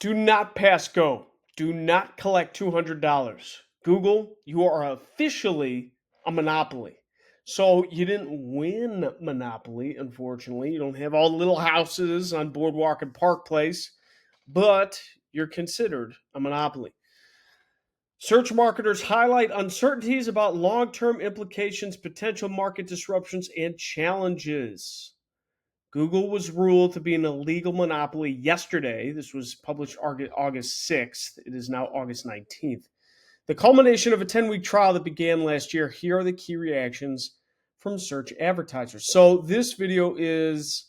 Do not pass go. Do not collect $200. Google, you are officially a monopoly. So you didn't win Monopoly, unfortunately. You don't have all the little houses on Boardwalk and Park Place, but you're considered a monopoly. Search marketers highlight uncertainties about long term implications, potential market disruptions, and challenges. Google was ruled to be an illegal monopoly yesterday. This was published August 6th. It is now August 19th. The culmination of a 10-week trial that began last year. Here are the key reactions from search advertisers. So, this video is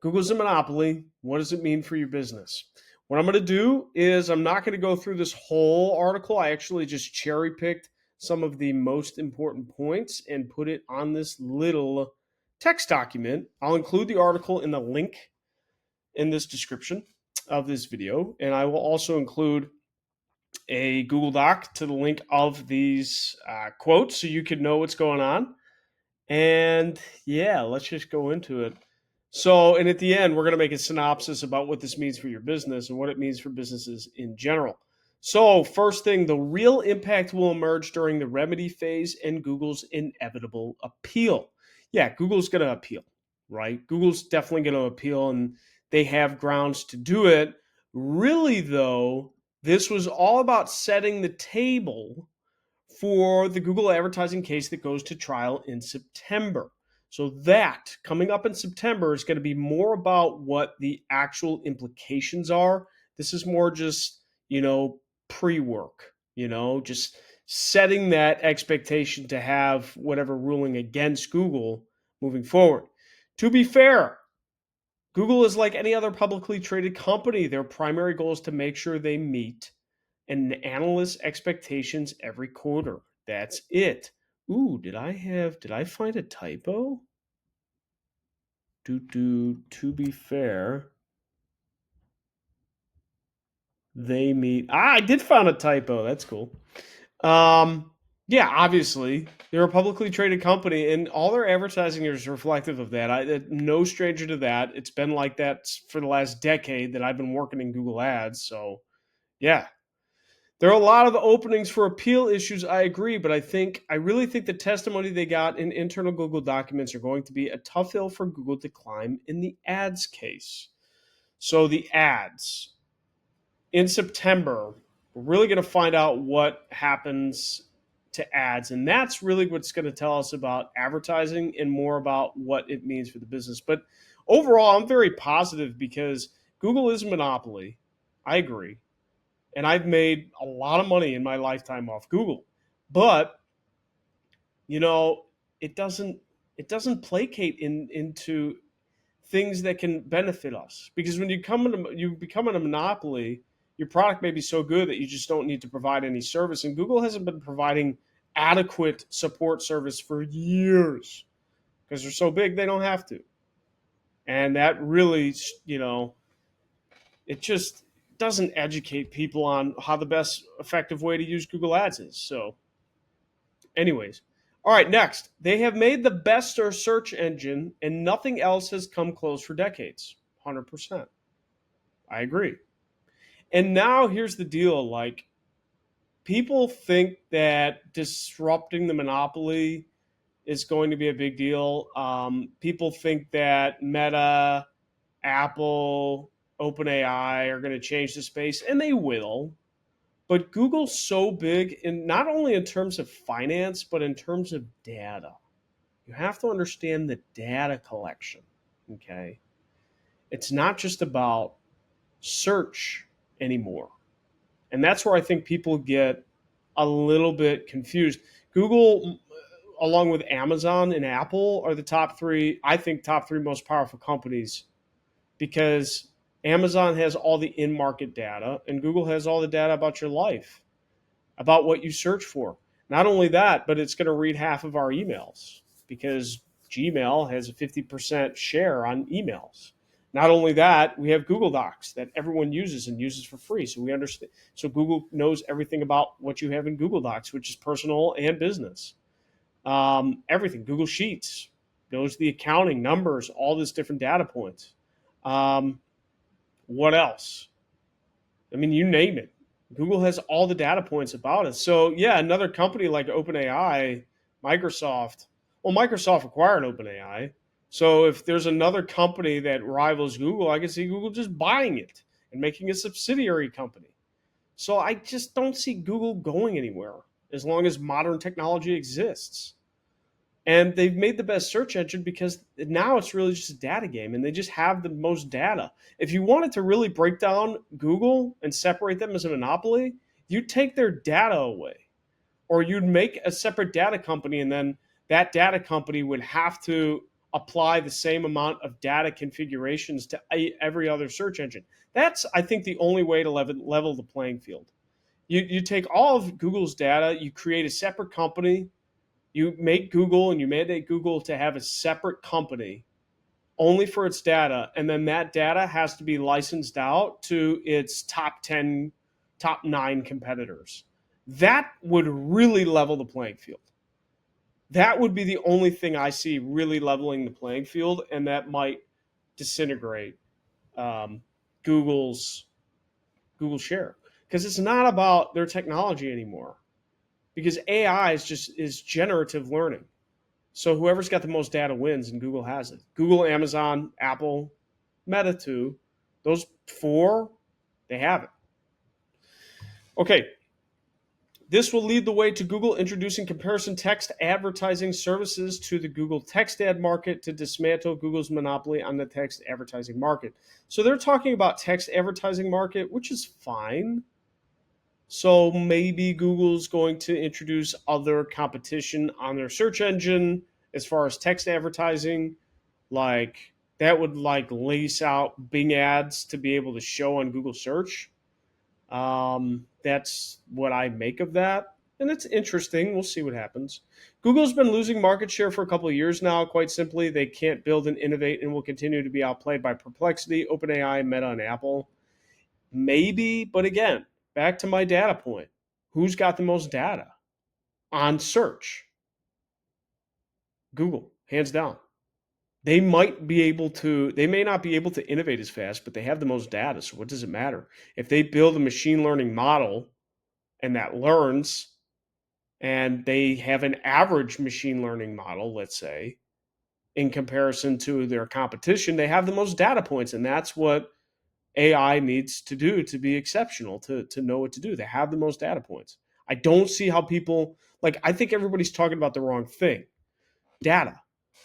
Google's a monopoly. What does it mean for your business? What I'm going to do is I'm not going to go through this whole article. I actually just cherry picked some of the most important points and put it on this little text document. I'll include the article in the link in this description of this video, and I will also include a Google Doc to the link of these quotes so you can know what's going on. And yeah, let's just go into it. So, and at the end, we're going to make a synopsis about what this means for your business and what it means for businesses in general. So, first thing, the real impact will emerge during the remedy phase and Google's inevitable appeal. Yeah, Google's going to appeal, right? Google's definitely going to appeal, and they have grounds to do it. Really, though, this was all about setting the table for the Google advertising case that goes to trial in September. So that coming up in September is going to be more about what the actual implications are. This is more just, pre-work, just setting that expectation to have whatever ruling against Google moving forward. To be fair, Google is like any other publicly traded company. Their primary goal is to make sure they meet and analyst expectations every quarter. That's it. Ooh, did I find a typo? To be fair, they meet. I did find a typo. That's cool. Yeah, obviously they're a publicly traded company, and all their advertising is reflective of that. I'm no stranger to that. It's been like that for the last decade that I've been working in Google Ads. So, yeah, there are a lot of openings for appeal issues. I agree, but I really think the testimony they got in internal Google documents are going to be a tough hill for Google to climb in the ads case. So the ads in September, we're really going to find out what happens to ads, and that's really what's going to tell us about advertising and more about what it means for the business. But overall, I'm very positive because Google is a monopoly. I agree, and I've made a lot of money in my lifetime off Google. But you know, it doesn't placate into things that can benefit us, because when you become a monopoly, your product may be so good that you just don't need to provide any service. And Google hasn't been providing adequate support service for years because they're so big they don't have to. And that really, it just doesn't educate people on how the best effective way to use Google Ads is. So, anyways, all right, next. They have made the best search engine, and nothing else has come close for decades. 100%. I agree. And now here's the deal, like, people think that disrupting the monopoly is going to be a big deal. People think that Meta, Apple, OpenAI are going to change the space, and they will. But Google's so big, in not only in terms of finance, but in terms of data. You have to understand the data collection. Okay. It's not just about search anymore. And that's where I think people get a little bit confused. Google, along with Amazon and Apple, are the top three, I think, top three most powerful companies, because Amazon has all the in market data and Google has all the data about your life, about what you search for. Not only that, but it's going to read half of our emails because Gmail has a 50% share on emails. Not only that, we have Google Docs that everyone uses and uses for free. So we understand. So Google knows everything about what you have in Google Docs, which is personal and business. Everything. Google Sheets knows the accounting numbers, all these different data points. What else? I mean, you name it. Google has all the data points about it. So yeah, another company like OpenAI, Microsoft. Well, Microsoft acquired OpenAI. So if there's another company that rivals Google, I can see Google just buying it and making a subsidiary company. So I just don't see Google going anywhere as long as modern technology exists. And they've made the best search engine because now it's really just a data game and they just have the most data. If you wanted to really break down Google and separate them as a monopoly, you'd take their data away, or you'd make a separate data company, and then that data company would have to apply the same amount of data configurations to every other search engine. That's, I think, the only way to level the playing field. You take all of Google's data, you create a separate company, you make Google and you mandate Google to have a separate company only for its data, and then that data has to be licensed out to its top 10, top 9 competitors. That would really level the playing field. That would be the only thing I see really leveling the playing field, and that might disintegrate um, Google's Google share, because it's not about their technology anymore. Because AI is generative learning. So whoever's got the most data wins, and Google has it. Google, Amazon, Apple, Meta too. Those four, they have it. Okay, this will lead the way to Google introducing comparison text advertising services to the Google text ad market to dismantle Google's monopoly on the text advertising market. So they're talking about text advertising market, which is fine. So maybe Google's going to introduce other competition on their search engine as far as text advertising, like that would like lace out Bing ads to be able to show on Google search. That's what I make of that. And it's interesting. We'll see what happens. Google's been losing market share for a couple of years now. Quite simply, they can't build and innovate and will continue to be outplayed by Perplexity, OpenAI, Meta, and Apple. Maybe, but again, back to my data point. Who's got the most data on search? Google, hands down. They may not be able to innovate as fast, but they have the most data. So what does it matter? If they build a machine learning model and that learns, and they have an average machine learning model, let's say, in comparison to their competition, they have the most data points. And that's what AI needs to do to be exceptional, to know what to do. They have the most data points. I don't see how people, like, I think everybody's talking about the wrong thing. Data.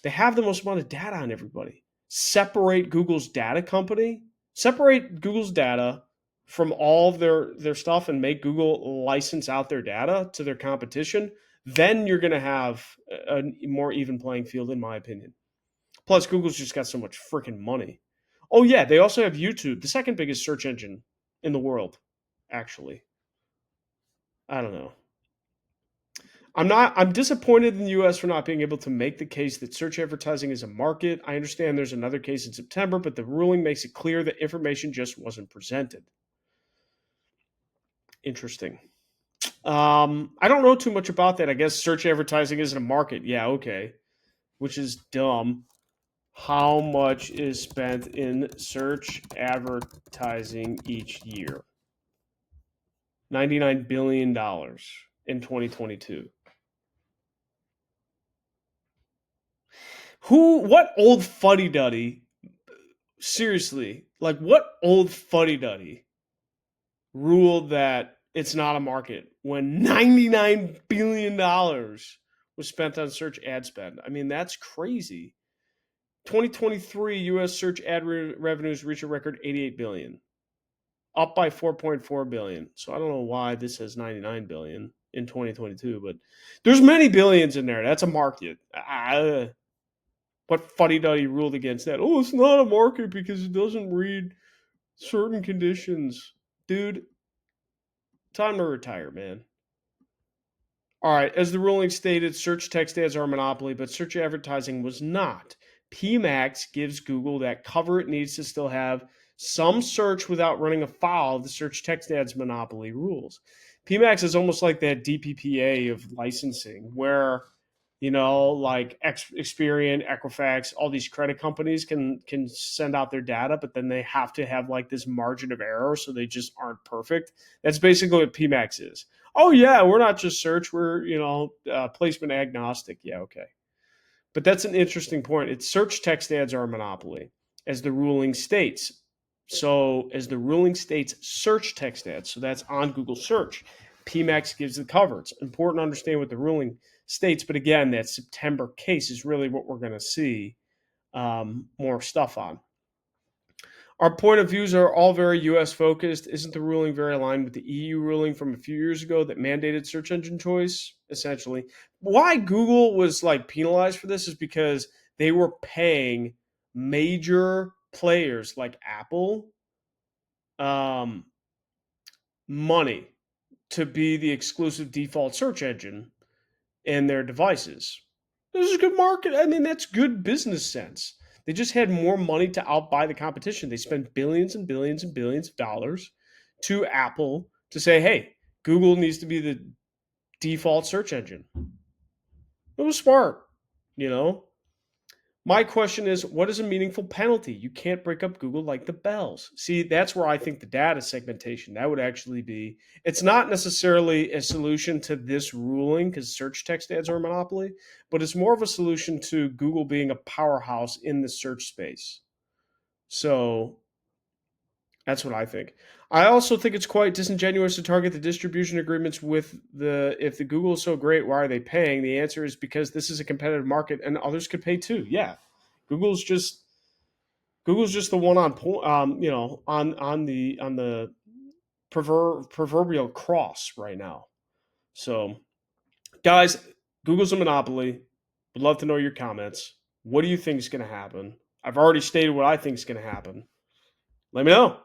They have the most amount of data on everybody. Separate Google's data company, separate Google's data from all of their stuff and make Google license out their data to their competition. Then you're going to have a more even playing field, in my opinion. Plus, Google's just got so much freaking money. Oh, yeah, they also have YouTube, the second biggest search engine in the world, actually. I don't know. I'm disappointed in the US for not being able to make the case that search advertising is a market. I understand there's another case in September, but the ruling makes it clear that information just wasn't presented. Interesting. I don't know too much about that. I guess search advertising isn't a market. Yeah, okay. Which is dumb. How much is spent in search advertising each year? $99 billion in 2022. What old fuddy duddy, seriously, like what old fuddy duddy ruled that it's not a market when $99 billion was spent on search ad spend? I mean, that's crazy. 2023 US search ad revenues reached a record 88 billion, up by 4.4 billion. So I don't know why this says 99 billion in 2022, but there's many billions in there. That's a market. What fuddy duddy ruled against that? Oh, it's not a market because it doesn't read certain conditions. Dude, time to retire, man. All right, as the ruling stated, search text ads are a monopoly, but search advertising was not. PMAX gives Google that cover it needs to still have some search without running afoul of the search text ads monopoly rules. PMAX is almost like that DPPA of licensing, where like Experian, Equifax, all these credit companies can send out their data, but then they have to have like this margin of error, so they just aren't perfect. That's basically what PMAX is. Oh yeah, we're not just search, we're placement agnostic. Yeah, okay. But that's an interesting point. It's search text ads are a monopoly, as the ruling states. So, as the ruling states, search text ads, so that's on Google search. PMAX gives the cover. It's important to understand what the ruling states, but again, that September case is really what we're going to see more stuff on. Our point of views are all very US focused. Isn't the ruling very aligned with the EU ruling from a few years ago that mandated search engine choice? Essentially, why Google was like penalized for this is because they were paying major players like Apple um, money to be the exclusive default search engine in their devices. This is good market. I mean, that's good business sense. They just had more money to outbuy the competition. They spent billions and billions and billions of dollars to Apple to say, hey, Google needs to be the default search engine. It was smart, you know? My question is, what is a meaningful penalty? You can't break up Google like the bells. See, that's where I think the data segmentation, that would actually be, it's not necessarily a solution to this ruling because search text ads are a monopoly, but it's more of a solution to Google being a powerhouse in the search space. So that's what I think. I also think it's quite disingenuous to target the distribution agreements with if the Google is so great, why are they paying? The answer is because this is a competitive market and others could pay too. Yeah. Google's just Google's just the one on point, on the proverbial cross right now. So, guys, Google's a monopoly. Would love to know your comments. What do you think is going to happen? I've already stated what I think is going to happen. Let me know.